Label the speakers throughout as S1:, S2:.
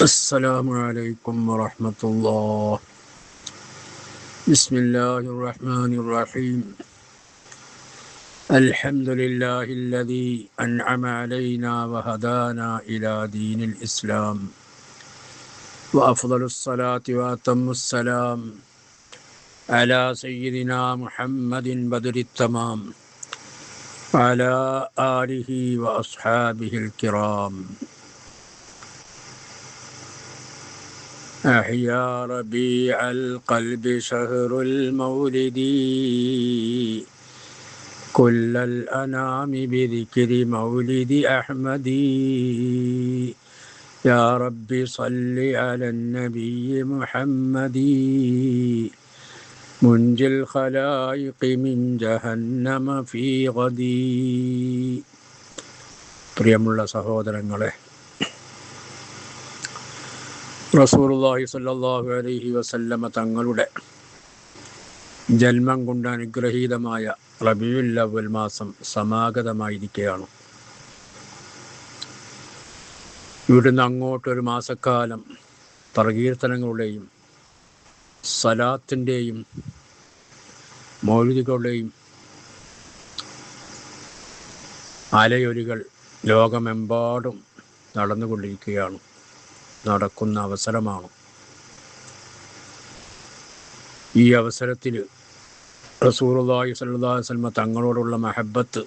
S1: السلام عليكم ورحمة الله. بسم الله الرحمن الرحيم. الحمد لله الذي أنعم علينا وهدانا إلى دين الإسلام، وأفضل الصلاة وأتم السلام على سيدنا محمد بدر التمام وعلى آله وأصحابه الكرام. أحيا ربيع القلب شهر المولد، كل الأنام بذكر مولد أحمد. يا رب صل على النبي محمد، منجي الخلائق من جهنم في غدي. പ്രിയമുള്ള സഹോദരങ്ങളെ, റസൂലുള്ളാഹി സ്വല്ലല്ലാഹു അലൈഹി വസല്ലമ തങ്ങളുടെ ജന്മം കൊണ്ട് അനുഗ്രഹീതമായ റബീഉൽ അവ്വൽ മാസം സമാഗതമായിരിക്കുകയാണ്. ഇവിടുന്ന് അങ്ങോട്ടൊരു മാസക്കാലം പ്രകീർത്തനങ്ങളുടെയും സലാത്തിൻ്റെയും മൗലിദുകളുടെയും അലയൊലികൾ ലോകമെമ്പാടും നടന്നുകൊണ്ടിരിക്കുകയാണ്, നടക്കുന്ന അവസരമാണ്. ഈ അവസരത്തിൽ റസൂലുള്ളാഹി സ്വല്ലല്ലാഹു അലൈഹി വസല്ലം തങ്ങളോടുള്ള മഹബത്ത്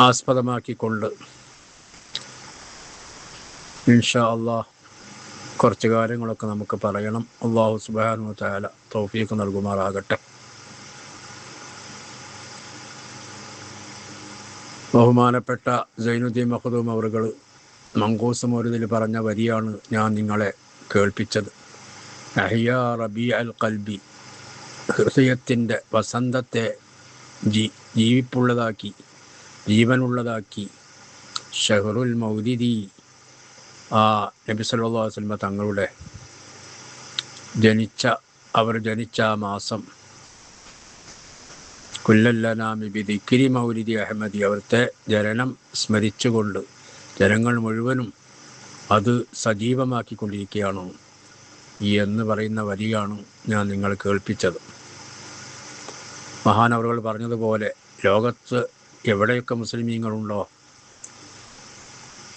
S1: ആസ്പദമാക്കിക്കൊണ്ട് ഇൻഷാ അല്ലാഹ് കുറച്ച് കാര്യങ്ങളൊക്കെ നമുക്ക് പറയണം. അല്ലാഹു സുബ്ഹാനഹു വ തആല തൗഫീഖ് നൽകുമാറാകട്ടെ. ബഹുമാനപ്പെട്ട സൈനുദ്ദീൻ മഖ്ദൂം അവറുകൾ മങ്കൂസ് മൗലിദിൽ പറഞ്ഞ വരിയാണ് ഞാൻ നിങ്ങളെ കേൾപ്പിച്ചത്. അഹ്യാ റബീഅൽ ഖൽബി, ഹൃദയത്തിൻ്റെ വസന്തത്തെ ജീവിപ്പുള്ളതാക്കി, ജീവനുള്ളതാക്കി. ഷഹറുൽ മൗലിദി, ആ നബി സല്ലല്ലാഹു അലൈഹി വസല്ലം തങ്ങളുടെ അവർ ജനിച്ച ആ മാസം. കുല്ലല്ലനാമി ബിദിക്രി മൗലിദി അഹ്മദി, അവിടുത്തെ ജനനം സ്മരിച്ചുകൊണ്ട് ജനങ്ങൾ മുഴുവനും അത് സജീവമാക്കിക്കൊണ്ടിരിക്കുകയാണ് എന്ന് പറയുന്ന വരിയാണ് ഞാൻ നിങ്ങൾ കേൾപ്പിച്ചത്. മഹാനവറുകൾ പറഞ്ഞതുപോലെ ലോകത്ത് എവിടെയൊക്കെ മുസ്ലിമീങ്ങളുണ്ടോ,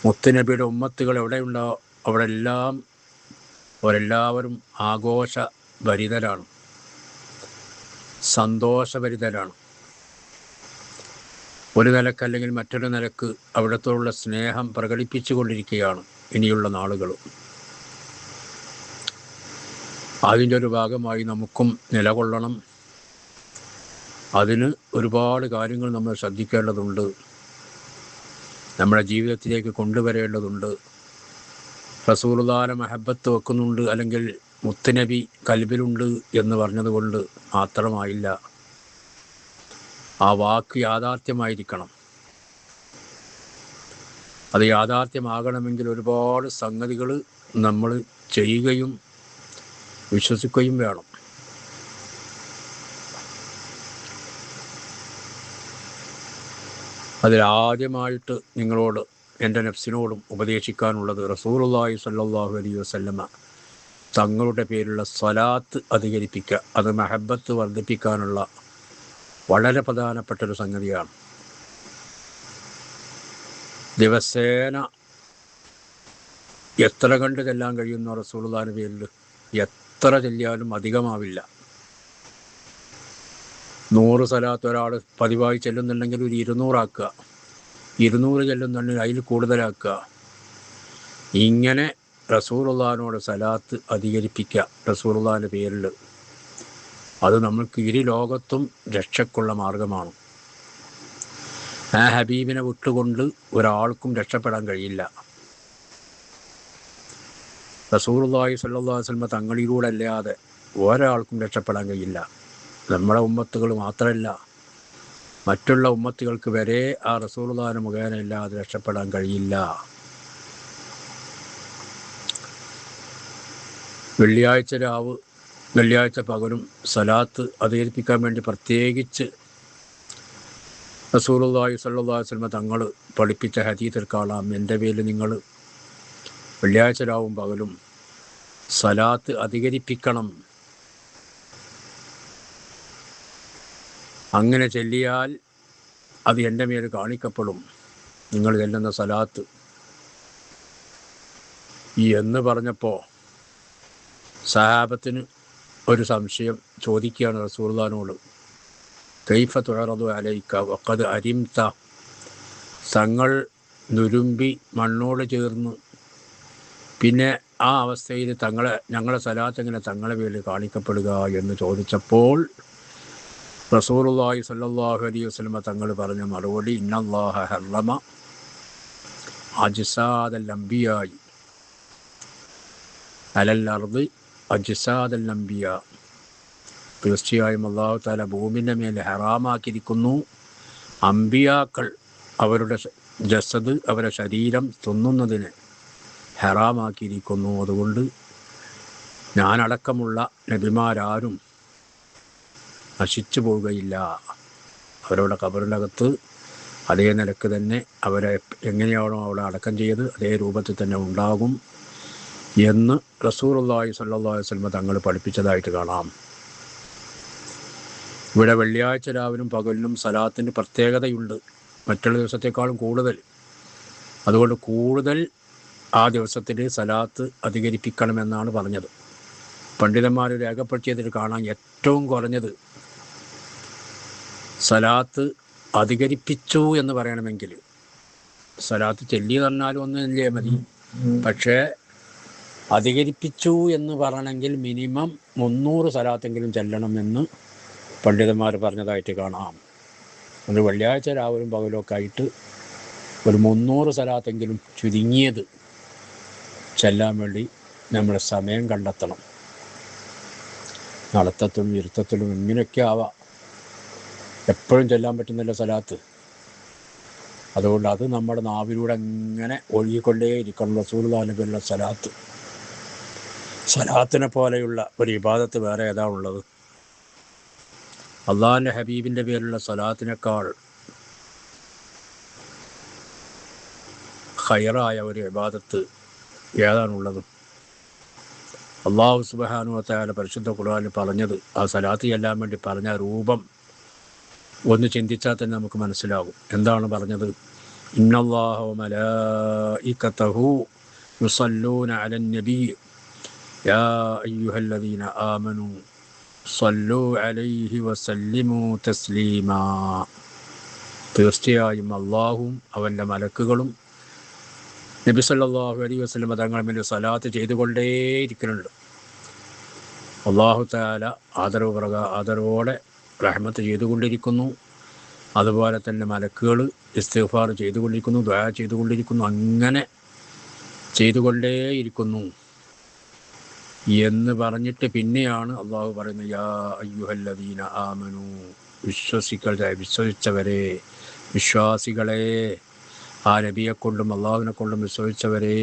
S1: മുത്തുനബിയുടെ ഉമ്മത്തുകൾ എവിടെയുണ്ടോ അവരെല്ലാവരും ആഘോഷഭരിതരാണ്, സന്തോഷഭരിതരാണ്. ഒരു നിലക്കല്ലെങ്കിൽ മറ്റൊരു നിലക്ക് അവിടത്തോടുള്ള സ്നേഹം പ്രകടിപ്പിച്ചു കൊണ്ടിരിക്കുകയാണ് ഇനിയുള്ള നാളുകൾ. അതിൻ്റെ ഒരു ഭാഗമായി നമുക്കും നിലകൊള്ളണം. അതിന് ഒരുപാട് കാര്യങ്ങൾ നമ്മൾ ശ്രദ്ധിക്കേണ്ടതുണ്ട്, നമ്മുടെ ജീവിതത്തിലേക്ക് കൊണ്ടുവരേണ്ടതുണ്ട്. റസൂലുള്ളാഹിനെ മഹബത്ത് വെക്കുന്നുണ്ട്, അല്ലെങ്കിൽ മുത്തുനബി കൽബിലുണ്ട് എന്ന് പറഞ്ഞതുകൊണ്ട് മാത്രമായില്ല. ആ വാക്ക് യാഥാർത്ഥ്യമായിരിക്കണം. അത് യാഥാർത്ഥ്യമാകണമെങ്കിൽ ഒരുപാട് സംഗതികൾ നമ്മൾ ചെയ്യുകയും വിശ്വസിക്കുകയും വേണം. അതിലാദ്യമായിട്ട് നിങ്ങളോട്, എൻ്റെ നഫ്സിനോടും ഉപദേശിക്കാനുള്ളത്, റസൂലുള്ളാഹി സ്വല്ലല്ലാഹു അലൈഹി വസല്ലമ തങ്ങളുടെ പേരുള്ള സ്വലാത്ത് അധികരിപ്പിക്കുക. അത് മഹബത്ത് വർദ്ധിപ്പിക്കാനുള്ള വളരെ പ്രധാനപ്പെട്ടൊരു സംഗതിയാണ്. ദിവസേന എത്ര കണ്ട് ചെല്ലാൻ കഴിയുന്ന റസൂലുള്ളാഹിന്റെ പേരിൽ എത്ര ചെല്ലിയാലും അധികമാവില്ല. 100 സ്വലാത്ത് ഒരാൾ പതിവായി ചെല്ലുന്നുണ്ടെങ്കിൽ ഒരു 200 ആക്കുക, 200 ചെല്ലുന്നുണ്ടെങ്കിൽ അതിൽ കൂടുതലാക്കുക. ഇങ്ങനെ റസൂലുള്ളാഹിനോട് സലാത്ത് അധികരിപ്പിക്കുക റസൂലുള്ളാഹിന്റെ പേരിൽ. അത് നമ്മൾക്ക് ഇരു ലോകത്തും രക്ഷക്കുള്ള മാർഗമാണ്. ആ ഹബീബിനെ വിട്ടുകൊണ്ട് ഒരാൾക്കും രക്ഷപ്പെടാൻ കഴിയില്ല. റസൂലുള്ളാഹി സ്വല്ലല്ലാഹു അലൈഹി വസല്ലം തങ്ങളിലൂടെ അല്ലാതെ ഒരാൾക്കും രക്ഷപ്പെടാൻ കഴിയില്ല. നമ്മുടെ ഉമ്മത്തുകൾ മാത്രമല്ല, മറ്റുള്ള ഉമ്മത്തുകൾക്ക് വരെ ആ റസൂലുള്ളാഹിന്റെ മുഖേന ഇല്ലാതെ രക്ഷപ്പെടാൻ കഴിയില്ല. വെള്ളിയാഴ്ച രാവ്, വെള്ളിയാഴ്ച പകലും സലാത്ത് അധികരിപ്പിക്കാൻ വേണ്ടി പ്രത്യേകിച്ച് റസൂലുള്ളാഹി സ്വല്ലല്ലാഹു അലൈഹി വസല്ലം തങ്ങൾ പഠിപ്പിച്ച ഹദീസിൽ കാണാം, എൻ്റെ പേരിൽ നിങ്ങൾ വെള്ളിയാഴ്ച രാവും പകലും സലാത്ത് അധികരിപ്പിക്കണം. അങ്ങനെ ചൊല്ലിയാൽ അത് എൻ്റെ മേൽ കാണിക്കപ്പെടും, നിങ്ങൾ ചെല്ലുന്ന സലാത്ത് എന്ന് പറഞ്ഞപ്പോൾ സഹാബത്തിന് ഒരു സംശയം ചോദിക്കുകയാണ് റസൂലുള്ളാഹിനോട്. കൈഫ തുഅറദു അലൈക വഖദ് അരിംത, തങ്ങൾ നുരുമ്പി മണ്ണോട് ചേർന്ന് പിന്നെ ആ അവസ്ഥയിൽ ഞങ്ങളെ സലാത്ത് എങ്ങനെ തങ്ങളെ പേരിൽ കാണിക്കപ്പെടുക എന്ന് ചോദിച്ചപ്പോൾ റസൂലുള്ളാഹി സ്വല്ലല്ലാഹു അലൈഹി വസല്ലം തങ്ങൾ പറഞ്ഞ മറുപടി, ഇന്നല്ലാഹ ഹറമ അജ്സാദൽ അംബിയായി അലൽ അർദ് അജ്സാദൽ അംബിയ, തീർച്ചയായും അല്ലാഹു തആല ഭൂമിൻ്റെ മേലെ ഹറാമാക്കിയിരിക്കുന്നു അംബിയാക്കൾ അവരുടെ ജസദ്, അവരുടെ ശരീരം തിന്നുന്നതിന് ഹറാമാക്കിയിരിക്കുന്നു. അതുകൊണ്ട് ഞാനടക്കമുള്ള നബിമാരാരും നശിച്ചു പോവുകയില്ല, അവരുടെ ഖബറിനകത്ത് അതേ നിലക്ക് തന്നെ അവരെ എങ്ങനെയാണോ അവിടെ അടക്കം ചെയ്ത് അതേ രൂപത്തിൽ തന്നെ ഉണ്ടാകും എന്ന് റസൂലുള്ളാഹി സ്വല്ലല്ലാഹു അലൈഹി വസല്ലം തങ്ങൾ പഠിപ്പിച്ചതായിട്ട് കാണാം. ഇവിടെ വെള്ളിയാഴ്ച രാവിലും പകലിനും സലാത്തിൻ്റെ പ്രത്യേകതയുണ്ട്, മറ്റുള്ള ദിവസത്തേക്കാളും കൂടുതൽ. അതുകൊണ്ട് കൂടുതൽ ആ ദിവസത്തിൽ സലാത്ത് അധികരിപ്പിക്കണമെന്നാണ് പറഞ്ഞത്. പണ്ഡിതന്മാർ രേഖപ്പെടുത്തിയതിൽ കാണാൻ ഏറ്റവും കുറഞ്ഞത് സലാത്ത് അധികരിപ്പിച്ചു എന്ന് പറയണമെങ്കിൽ, സലാത്ത് ചൊല്ലി പറഞ്ഞാലും ഒന്നില്ലേ മതി, പക്ഷേ അധികരിപ്പിച്ചു എന്ന് പറയണമെങ്കിൽ മിനിമം 300 സലാത്തെങ്കിലും ചെല്ലണമെന്ന് പണ്ഡിതന്മാർ പറഞ്ഞതായിട്ട് കാണാം. അത് വെള്ളിയാഴ്ച രാവിലും പകലൊക്കെ ആയിട്ട് ഒരു 300 സലാത്തെങ്കിലും ചുരുങ്ങിയത് ചെല്ലാൻ വേണ്ടി നമ്മൾ സമയം കണ്ടെത്തണം. നടത്തത്തിലും ഇരുത്തത്തിലും ഇങ്ങനെയൊക്കെ ആവാം, എപ്പോഴും ചെല്ലാൻ പറ്റുന്നില്ല സലാത്ത്. അതുകൊണ്ട് അത് നമ്മുടെ നാവിലൂടെ അങ്ങനെ ഒഴുകിക്കൊണ്ടേയിരിക്കണം. റസൂലുള്ളാഹിന്റെ പേരിലുള്ള സലാത്ത്, സലാത്തിനെ പോലെയുള്ള ഒരു ഇബാദത്ത് വേറെ ഏതാ ഉള്ളത്? അള്ളാഹിൻ്റെ ഹബീബിൻ്റെ പേരിലുള്ള സലാത്തിനേക്കാൾ ഖൈറായ ഒരു ഇബാദത്ത് ഏതാണുള്ളത്? അള്ളാഹു സുബ്ഹാനഹു വ തആല പരിശുദ്ധ ഖുർആനിൽ പറഞ്ഞത്, ആ സലാത്ത് ചെല്ലാൻ വേണ്ടി പറഞ്ഞ രൂപം ഒന്ന് ചിന്തിച്ചാൽ തന്നെ നമുക്ക് മനസ്സിലാകും. എന്താണ് പറഞ്ഞത്? ഇന്നല്ലാഹ വ മലായികതഹു യുസല്ലൂന അലൻ നബി യാ അയ്യുഹല്ലദീന ആമനൂ സല്ലൂ അലൈഹി വസല്ലിമൂ തസ്ലീമാ. തീർച്ചയായും അള്ളാഹുവും അവൻ്റെ മലക്കുകളും നബി സല്ലല്ലാഹു അലൈഹി വസല്ലം തങ്ങളുടെ മേൽ സലാത്ത് ചെയ്തുകൊണ്ടേയിരിക്കുന്നുണ്ട്. അല്ലാഹു തആല ആദരവോടെ റഹ്മത്ത് ചെയ്തുകൊണ്ടിരിക്കുന്നു. അതുപോലെ തന്നെ മലക്കുകൾ ഇസ്തിഗ്ഫാർ ചെയ്തുകൊണ്ടിരിക്കുന്നു, ദുആ ചെയ്തുകൊണ്ടിരിക്കുന്നു, അങ്ങനെ ചെയ്തുകൊണ്ടേയിരിക്കുന്നു എന്ന് പറഞ്ഞിട്ട് പിന്നെയാണ് അള്ളാഹു പറയുന്നത്, യാ അയ്യുഹല്ലദീന ആമനു, വിശ്വസിച്ചവരെ, വിശ്വാസികളെ, ആ നബിയെ കൊണ്ടും അള്ളാഹുവിനെ കൊണ്ടും വിശ്വസിച്ചവരെ,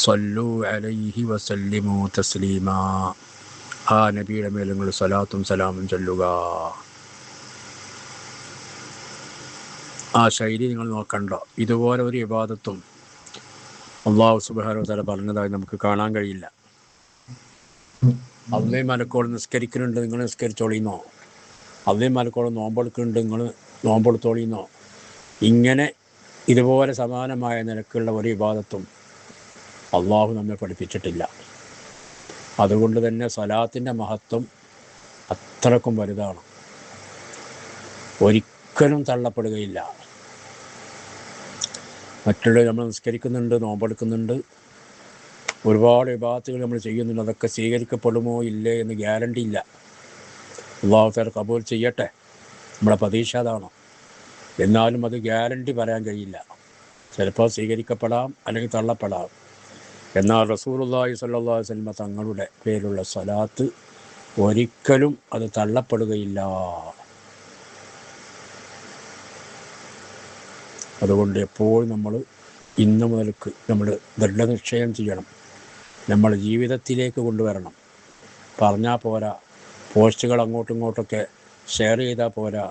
S1: സല്ലു അലൈഹി വസല്ലിമു തസ്ലീമാ, ആ നബിയുടെ മേൽ നിങ്ങൾ സലാത്തും സലാമും ചൊല്ലുക. ആ ശൈലി നിങ്ങൾ നോക്കണ്ട. ഇതുപോലെ ഒരു ഇബാദത്തും അള്ളാഹു സുബ്ഹാനഹു വ തആല പറഞ്ഞതായി നമുക്ക് കാണാൻ കഴിയില്ല. അള്ളയും മലക്കോട് നിസ്കരിക്കുന്നുണ്ട്, നിങ്ങൾ നിസ്കരിച്ചോളിന്നോ? അള്ളയും മലക്കോട് നോമ്പെടുക്കുന്നുണ്ട്, നിങ്ങൾ നോമ്പെടുത്തോളിന്നോ? ഇങ്ങനെ ഇതുപോലെ സമാനമായ നിലക്കുള്ള ഒരു ഇബാദത്തും അള്ളാഹു നമ്മെ പഠിപ്പിച്ചിട്ടില്ല. അതുകൊണ്ട് തന്നെ സലാത്തിൻ്റെ മഹത്വം അത്രക്കും വലുതാണ്, ഒരിക്കലും തള്ളപ്പെടുകയില്ല. മറ്റുള്ള നമ്മൾ നിസ്കരിക്കുന്നുണ്ട്, നോമ്പെടുക്കുന്നുണ്ട്, ഒരുപാട് ഇബാദത്തുകൾ നമ്മൾ ചെയ്യുന്നുണ്ട്, അതൊക്കെ സ്വീകരിക്കപ്പെടുമോ ഇല്ലേ എന്ന് ഗ്യാരണ്ടി ഇല്ല. അല്ലാഹു തആല കബൂൽ ചെയ്യട്ടെ, നമ്മളെ പ്രതീക്ഷ അതാണ്. എന്നാലും അത് ഗ്യാരണ്ടി പറയാൻ കഴിയില്ല. ചിലപ്പോൾ സ്വീകരിക്കപ്പെടാം, അല്ലെങ്കിൽ തള്ളപ്പെടാം. എന്നാൽ റസൂലുള്ളാഹി സ്വല്ലല്ലാഹു അലൈഹി വസല്ലം തങ്ങളുടെ പേരുള്ള സലാത്ത് ഒരിക്കലും അത് തള്ളപ്പെടുകയില്ല. അതുകൊണ്ട് എപ്പോഴും നമ്മൾ ഇന്നു മുതൽക്ക് നമ്മൾ ദൃഢനിശ്ചയം ചെയ്യണം, നമ്മൾ ജീവിതത്തിലേക്ക് കൊണ്ടുവരണം. പറഞ്ഞാൽ പോരാ, പോസ്റ്റുകൾ അങ്ങോട്ടും ഇങ്ങോട്ടൊക്കെ ഷെയർ ചെയ്താൽ പോരാ,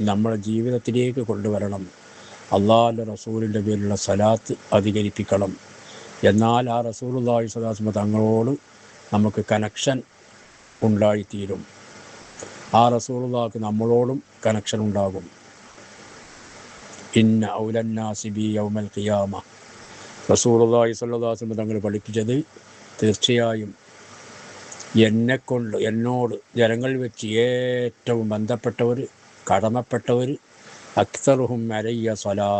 S1: നമ്മുടെ ജീവിതത്തിലേക്ക് കൊണ്ടുവരണം. അള്ളാഹുവിൻ്റെ റസൂലിൻ്റെ പേരിലുള്ള സലാത്ത് അധികരിപ്പിക്കണം. എന്നാൽ ആ റസൂലുള്ളാഹി സ്വല്ലല്ലാഹു അലൈഹി വസല്ലം തങ്ങളോട് നമുക്ക് കണക്ഷൻ ഉണ്ടായിത്തീരും. ആ റസൂലുള്ളാഹിക്ക് നമ്മളോടും കണക്ഷൻ ഉണ്ടാകും. ഇന്ന ഔലന്നാസി ബി യൗമൽ ഖിയാമ, റസൂലുള്ളാഹി സ്വല്ലല്ലാഹു അലൈഹി വസല്ലം തങ്ങൾ പഠിപ്പിച്ചത് തീർച്ചയായും എന്നോട് ജനങ്ങൾ വെച്ച് ഏറ്റവും ബന്ധപ്പെട്ടവർ, കടമപ്പെട്ടവർ, അക്സറുഹും അലയ്യ സ്വലാ,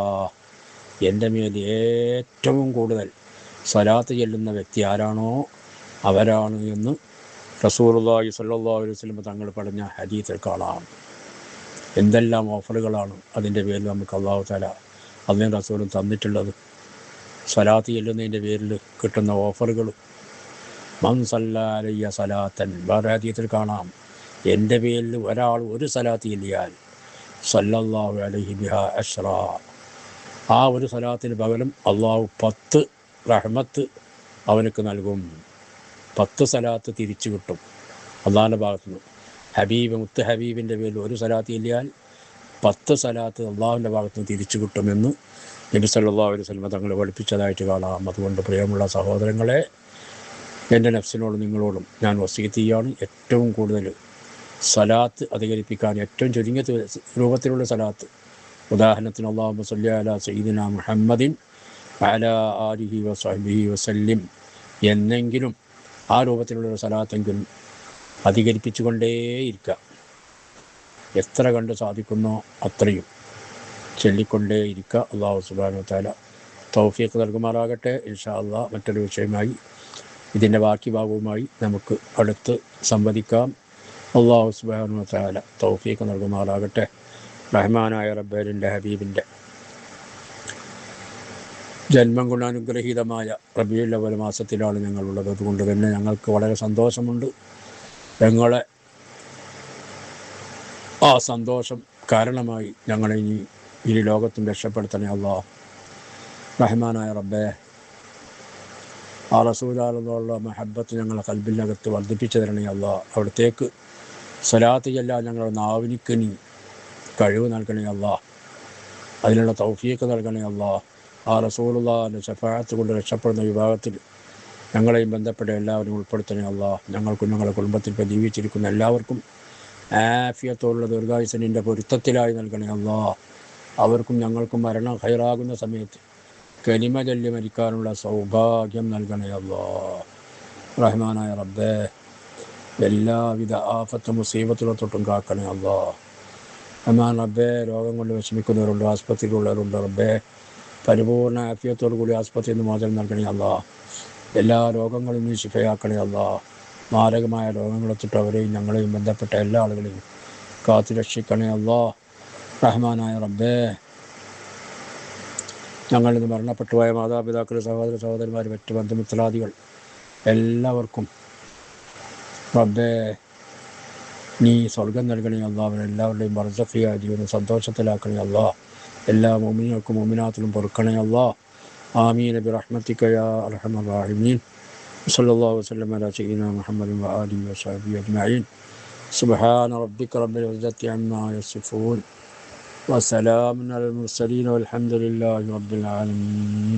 S1: എൻ്റെ മേൽ ഏറ്റവും കൂടുതൽ സ്വലാത്ത് ചെല്ലുന്ന വ്യക്തി ആരാണോ അവരാണ് എന്ന് റസൂലുള്ളാഹി സ്വല്ലല്ലാഹു അലൈഹി വസല്ലം തങ്ങൾ പറഞ്ഞ ഹദീസിൽ കാണാം. എന്തെല്ലാം ഓഫറുകളാണ് അതിൻ്റെ പേരിൽ നമുക്ക് അല്ലാഹു തആല അതിന് റസൂലും തന്നിട്ടുള്ളത്. സ്വലാത്ത് ചെല്ലുന്നതിൻ്റെ പേരിൽ കിട്ടുന്ന ഓഫറുകൾ. മൻ സല്ലാ അലയ്യ സലാത്തൻ, വേറെ ഹദീസിൽ കാണാം, എൻ്റെ പേരിൽ ഒരാൾ ഒരു സലാത്ത് ചെല്ലിയാൽ സല്ലല്ലാഹു അലൈഹി ബിഹാ അശ്റാ, ആ ഒരു സലാത്തിന് പകരം അള്ളാഹു 10 റഹ്മത്ത് അവനക്ക് നൽകും. 10 സലാത്ത് തിരിച്ചു കിട്ടും അള്ളാഹിൻ്റെ ഭാഗത്തുനിന്ന്. മുത്ത് ഹബീബിൻ്റെ പേരിൽ ഒരു സലാത്ത് ചെല്ലിയാൽ 10 സലാത്ത് അള്ളാഹുവിൻ്റെ ഭാഗത്തുനിന്ന് തിരിച്ചു കിട്ടുമെന്ന് നബി സല്ലല്ലാഹു അലൈഹി വസല്ലം തങ്ങൾ പഠിപ്പിച്ചതായിട്ട് കാണാം. അതുകൊണ്ട് പ്രിയമുള്ള സഹോദരങ്ങളെ, എൻ്റെ നഫ്സിനോടും നിങ്ങളോടും ഞാൻ വസീയത്ത് ചെയ്യാണ്, ഏറ്റവും കൂടുതൽ സലാത്ത് അധികരിപ്പിക്കാൻ, ഏറ്റവും ചുരുങ്ങിയ രൂപത്തിലുള്ള സലാത്ത്. ഉദാഹരണത്തിന് അല്ലാഹുമ്മ സ്വല്ലി അലാ സയ്യിദിനാ മുഹമ്മദിൻ വഅലാ ആലിഹി വസഹ്ബിഹി വസല്ലിം എന്നെങ്കിലും ആ രൂപത്തിലുള്ള സലാത്തെങ്കിലും അധികരിപ്പിച്ചുകൊണ്ടേയിരിക്കുക. എത്ര കണ്ട് സാധിക്കുന്നോ അത്രയും ചൊല്ലിക്കൊണ്ടേയിരിക്കുക. അല്ലാഹു സുബ്ഹാനഹു വ തആല തൗഫീഖ് നൽകുമാറാകട്ടെ. ഇൻഷാ അല്ലാഹ് മറ്റൊരു വിഷയമായി, ഇതിൻ്റെ ബാക്കി ഭാഗവുമായി നമുക്ക് അടുത്ത് സംവദിക്കാം. അല്ലാഹു സുബ്ഹാനഹു വ തആല തൗഫീഖ് നൽകുമാറാകട്ടെ. റഹ്മാനായ റബ്ബിൻ്റെ ഹബീബിൻ്റെ ജന്മം കൊണ്ട് അനുഗ്രഹീതമായ റബീഉൽ അവ്വൽ മാസത്തിലാണ് ഞങ്ങളുള്ളത്. അതുകൊണ്ട് തന്നെ ഞങ്ങൾക്ക് വളരെ സന്തോഷമുണ്ട്. ഞങ്ങളെ ആ സന്തോഷം കാരണമായി ഞങ്ങളെ ഈ ലോകത്തും രക്ഷപ്പെടുത്തണേ അല്ലാഹ്. റഹ്മാനായ റബ്ബേ, ആ റസൂലിനോടുള്ള മഹബ്ബത്ത് ഞങ്ങളെ ഖൽബിനകത്ത് വർദ്ധിപ്പിച്ചു തരണേ അല്ലാഹ്. അവിടത്തേക്ക് സ്വലാത്ത് ചെല്ലാൻ ഞങ്ങളുടെ നാവിനിക്ക് നീ കഴിവ് നൽകണേ അല്ലാഹ്. അതിനുള്ള തൗഫീഖ് നൽകണേ അല്ലാഹ്. ആ റസൂലുള്ളാഹിൻ്റെ ശഫാഅത്ത് കൊണ്ട് രക്ഷപ്പെടുന്ന വിഭാഗത്തിൽ ഞങ്ങളെയും ബന്ധപ്പെട്ട എല്ലാവരും ഉൾപ്പെടുത്തണേ അല്ലാഹ്. ഞങ്ങൾക്കും ഞങ്ങളുടെ കുടുംബത്തിൽ ജീവിച്ചിരിക്കുന്ന എല്ലാവർക്കും ആഫിയത്തോടുള്ള ദീർഘായുസ്സിൻ്റെ പൊരുത്തത്തിലായി നൽകണേ അല്ലാഹ്. അവർക്കും ഞങ്ങൾക്കും മരണം ഖൈറാകുന്ന സമയത്ത് കലിമ ചൊല്ലി മരിക്കാനുള്ള സൗഭാഗ്യം നൽകണേ അല്ലാഹ്. റഹ്മാനായ റബ്ബേ, എല്ലാവിധ ആഫത്ത് മുസീബത്തുകളെ തൊട്ടും കാക്കണേ അല്ലാഹ്. റഹ്മാൻ റബ്ബേ, രോഗം കൊണ്ട് വിഷമിക്കുന്നവരുണ്ട്, ആസ്പത്രിയിലുള്ളവരുണ്ട്. റബ്ബേ, പരിപൂർണ്ണ ആഫിയത്തോടു കൂടി ആസ്പത്രിയിൽ നിന്ന് മോചനം നൽകണേ അല്ലാഹ്. എല്ലാ രോഗങ്ങളും നീ ശിഫയാക്കണേ അല്ലാഹ്. മാരകമായ രോഗങ്ങളെ തൊട്ട് അവരെയും ഞങ്ങളെയും ബന്ധപ്പെട്ട എല്ലാ ആളുകളെയും കാത്തു രക്ഷിക്കണേ അല്ലാഹ്. റഹ്മാനായ റബ്ബേ, ഞങ്ങളിൽ നിന്ന് മരണപ്പെട്ടുപോയ മാതാപിതാക്കൾ, സഹോദരന്മാർ, മറ്റ് ബന്ധുമിത്രാദികൾ എല്ലാവർക്കും റബ്ബേ നീ സ്വർഗം നൽകണേ അല്ലാഹ്. അവരെല്ലാവരുടെയും ബർസഖിയായ ജീവിതം സന്തോഷത്തിലാക്കണേ അല്ലാഹ്. എല്ലാ മുഅ്മിനീങ്ങൾക്കും മുഅ്മിനാത്തിനും പൊറുക്കണേ അല്ലാഹ്. ആമീൻ ബിറഹ്മതിക യാ അർഹമർ റഹീമീൻ. സല്ലല്ലാഹു വസല്ലം അലാ സയ്യിദിനാ മുഹമ്മദിൻ വആലിഹി വസഹ്ബിഹി അജ്മഈൻ. സുബ്ഹാന റബ്ബിക റബ്ബിൽ ഇസ്സത്തി അമ്മാ യസിഫൂൻ വസലാമുൻ അലൽ മുർസലീൻ വൽഹംദുലില്ലാഹി റബ്ബിൽ ആലമീൻ.